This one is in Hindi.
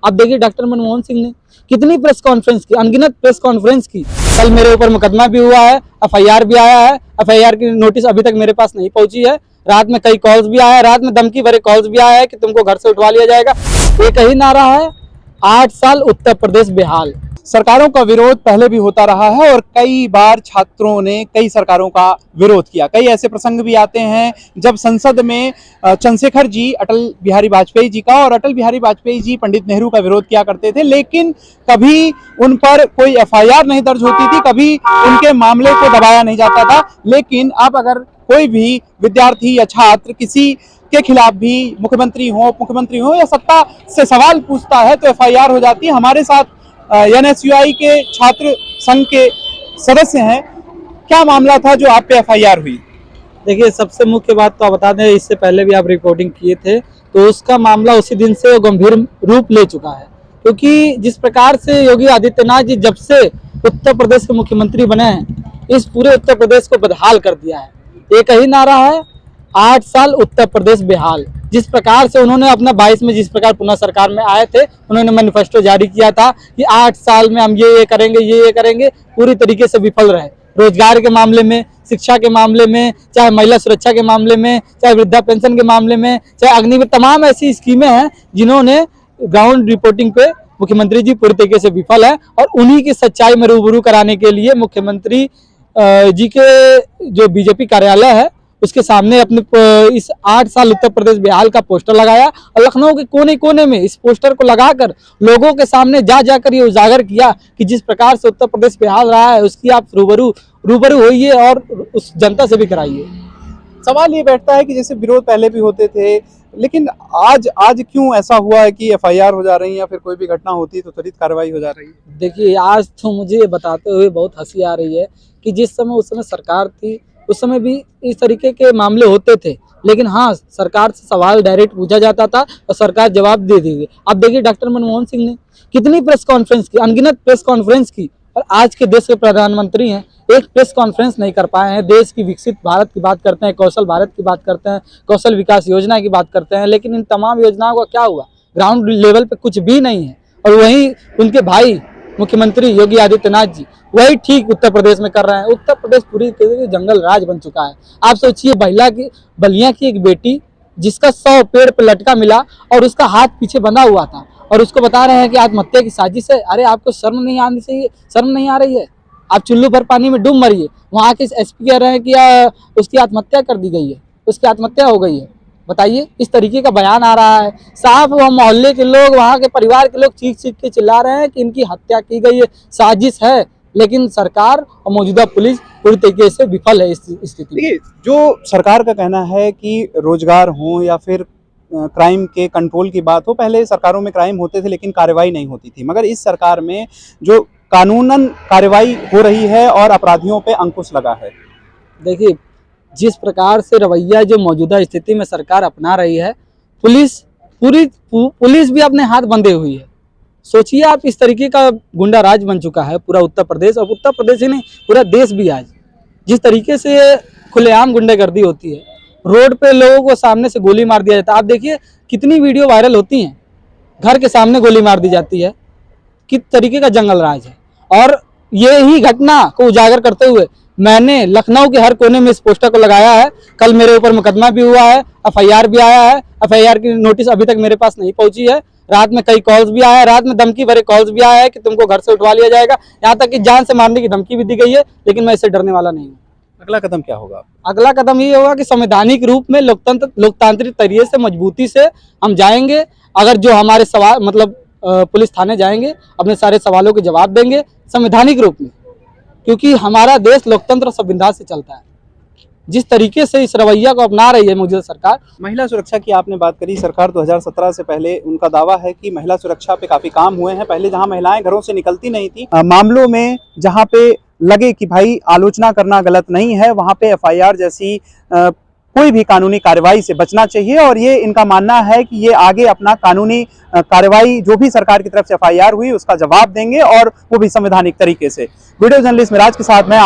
आप देखिए डॉक्टर मनमोहन सिंह ने कितनी प्रेस कॉन्फ्रेंस की, अनगिनत प्रेस कॉन्फ्रेंस की। कल मेरे ऊपर मुकदमा भी हुआ है, एफआईआर भी आया है, एफआईआर की नोटिस अभी तक मेरे पास नहीं पहुंची है। रात में कई कॉल्स भी आया है, रात में धमकी भरे कॉल्स भी आया है कि तुमको घर से उठवा लिया जाएगा। एक ही नारा है, 8 साल उत्तर प्रदेश बेहाल। सरकारों का विरोध पहले भी होता रहा है और कई बार छात्रों ने कई सरकारों का विरोध किया। कई ऐसे प्रसंग भी आते हैं जब संसद में चंद्रशेखर जी अटल बिहारी वाजपेयी जी का और अटल बिहारी वाजपेयी जी पंडित नेहरू का विरोध किया करते थे, लेकिन कभी उन पर कोई एफआईआर नहीं दर्ज होती थी, कभी उनके मामले को दबाया नहीं जाता था। लेकिन अब अगर कोई भी विद्यार्थी या छात्र किसी के खिलाफ भी मुख्यमंत्री हो, उप मुख्यमंत्री हो या सत्ता से सवाल पूछता है तो एफआईआर हो जाती है। हमारे साथ एनएसयूआई के छात्र संघ के सदस्य हैं। क्या मामला था जो आप पे एफआईआर हुई? देखिए, सबसे मुख्य बात तो आप बता दें, इससे पहले भी आप रिपोर्टिंग किए थे तो उसका मामला उसी दिन से गंभीर रूप ले चुका है, क्योंकि जिस प्रकार से योगी आदित्यनाथ जी जब से उत्तर प्रदेश के मुख्यमंत्री बने हैं, इस पूरे उत्तर प्रदेश को बदहाल कर दिया है। एक ही नारा है, 8 साल उत्तर प्रदेश बेहाल। जिस प्रकार से उन्होंने अपना 22 में जिस प्रकार पुनः सरकार में आए थे, उन्होंने मैनिफेस्टो जारी किया था कि 8 साल में हम ये करेंगे, ये करेंगे, पूरी तरीके से विफल रहे। रोजगार के मामले में, शिक्षा के मामले में, चाहे महिला सुरक्षा के मामले में, चाहे वृद्धा पेंशन के मामले में, चाहे अग्नि में, तमाम ऐसी स्कीमें हैं जिन्होंने ग्राउंड रिपोर्टिंग पे मुख्यमंत्री जी पूरी तरीके से विफल है। और उन्हीं की सच्चाई में रूबरू कराने के लिए मुख्यमंत्री जी के जो बीजेपी कार्यालय है उसके सामने अपने इस 8 साल उत्तर प्रदेश बेहाल का पोस्टर लगाया और लखनऊ के कोने कोने में इस पोस्टर को लगाकर लोगों के सामने जा जाकर ये उजागर किया कि जिस प्रकार से उत्तर प्रदेश बेहाल रहा है उसकी आप रूबरू होइए और उस जनता से भी कराइए। सवाल ये बैठता है कि जैसे विरोध पहले भी होते थे, लेकिन आज क्यों ऐसा हुआ है कि एफआईआर हो जा रही है या फिर कोई भी घटना होती है तो त्वरित कार्रवाई हो जा रही है? देखिए, आज तो मुझे बताते हुए बहुत हंसी आ रही है कि जिस समय उस समय सरकार थी उस समय भी इस तरीके के मामले होते थे, लेकिन हाँ, सरकार से सवाल डायरेक्ट पूछा जाता था और सरकार जवाब दे दी थी। अब देखिए डॉक्टर मनमोहन सिंह ने कितनी प्रेस कॉन्फ्रेंस की, अनगिनत प्रेस कॉन्फ्रेंस की, और आज के देश के प्रधानमंत्री हैं, एक प्रेस कॉन्फ्रेंस नहीं कर पाए हैं। देश की विकसित भारत की बात करते हैं, कौशल भारत की बात करते हैं, कौशल विकास योजना की बात करते हैं, लेकिन इन तमाम योजनाओं का क्या हुआ? ग्राउंड लेवल पे कुछ भी नहीं है। और वहीं उनके भाई मुख्यमंत्री योगी आदित्यनाथ जी वही ठीक उत्तर प्रदेश में कर रहे हैं। उत्तर प्रदेश पूरी तरह से जंगल राज बन चुका है। आप सोचिए, बलिया की एक बेटी जिसका 100 पेड़ पर लटका मिला और उसका हाथ पीछे बंधा हुआ था और उसको बता रहे हैं कि आत्महत्या की साजिश है। अरे आपको शर्म नहीं आनी चाहिए? शर्म नहीं आ रही है? आप चुल्लू भर पानी में डूब मरिए। वहाँ के एसपी कह रहे हैं कि उसकी आत्महत्या कर दी गई है, उसकी आत्महत्या हो गई है। बताइए, इस तरीके का बयान आ रहा है। साफ वह मोहल्ले के लोग, वहाँ के परिवार के लोग चीख के चिल्ला रहे हैं कि इनकी हत्या की गई है, साजिश है, लेकिन सरकार और मौजूदा पुलिस पूरी तरीके से विफल है इस स्थिति में। जो सरकार का कहना है कि रोजगार हो या फिर क्राइम के कंट्रोल की बात हो, पहले सरकारों में क्राइम होते थे लेकिन कार्रवाई नहीं होती थी, मगर इस सरकार में जो कानूनन कार्रवाई हो रही है और अपराधियों पे अंकुश लगा है। देखिए, जिस प्रकार से रवैया जो मौजूदा स्थिति में सरकार अपना रही है, पुलिस भी अपने हाथ बंधे हुई है। सोचिए आप, इस तरीके का गुंडा राज बन चुका है पूरा उत्तर प्रदेश, और उत्तर प्रदेश ही नहीं पूरा देश भी। आज जिस तरीके से खुलेआम गुंडागर्दी होती है, रोड पे लोगों को सामने से गोली मार दिया जाता है। आप देखिए कितनी वीडियो वायरल होती हैं, घर के सामने गोली मार दी जाती है। किस तरीके का जंगल राज है। और ये ही घटना को उजागर करते हुए मैंने लखनऊ के हर कोने में इस पोस्टर को लगाया है। कल मेरे ऊपर मुकदमा भी हुआ है, एफआईआर भी आया है, एफआईआर की नोटिस अभी तक मेरे पास नहीं पहुंची है। रात में कई कॉल्स भी आया है, रात में धमकी भरे कॉल्स भी आया है कि तुमको घर से उठवा लिया जाएगा, यहाँ तक कि जान से मारने की धमकी भी दी गई है, लेकिन मैं इससे डरने वाला नहीं हूँ। अगला कदम क्या होगा? अगला कदम ये होगा कि संवैधानिक रूप में लोकतांत्रिक तरीके से मजबूती से हम जाएंगे। अगर जो हमारे सवाल मतलब पुलिस थाने जाएंगे, अपने सारे सवालों के जवाब देंगे संवैधानिक रूप में, क्योंकि हमारा देश लोकतंत्र संविधान से चलता है। जिस तरीके से इस रवैया को अपना रही है मौजूदा सरकार। महिला सुरक्षा की आपने बात करी, सरकार 2017 से पहले उनका दावा है कि महिला सुरक्षा पे काफी काम हुए हैं। पहले जहां महिलाएं घरों से निकलती नहीं थी, मामलों में जहां पे लगे कि भाई आलोचना करना गलत नहीं है, वहां पे एफआईआर जैसी कोई भी कानूनी कार्रवाई से बचना चाहिए। और ये इनका मानना है कि ये आगे अपना कानूनी कार्रवाई जो भी सरकार की तरफ से एफआईआर हुई उसका जवाब देंगे, और वो भी संवैधानिक तरीके से। वीडियो जर्नलिस्ट मिराज के साथ मैं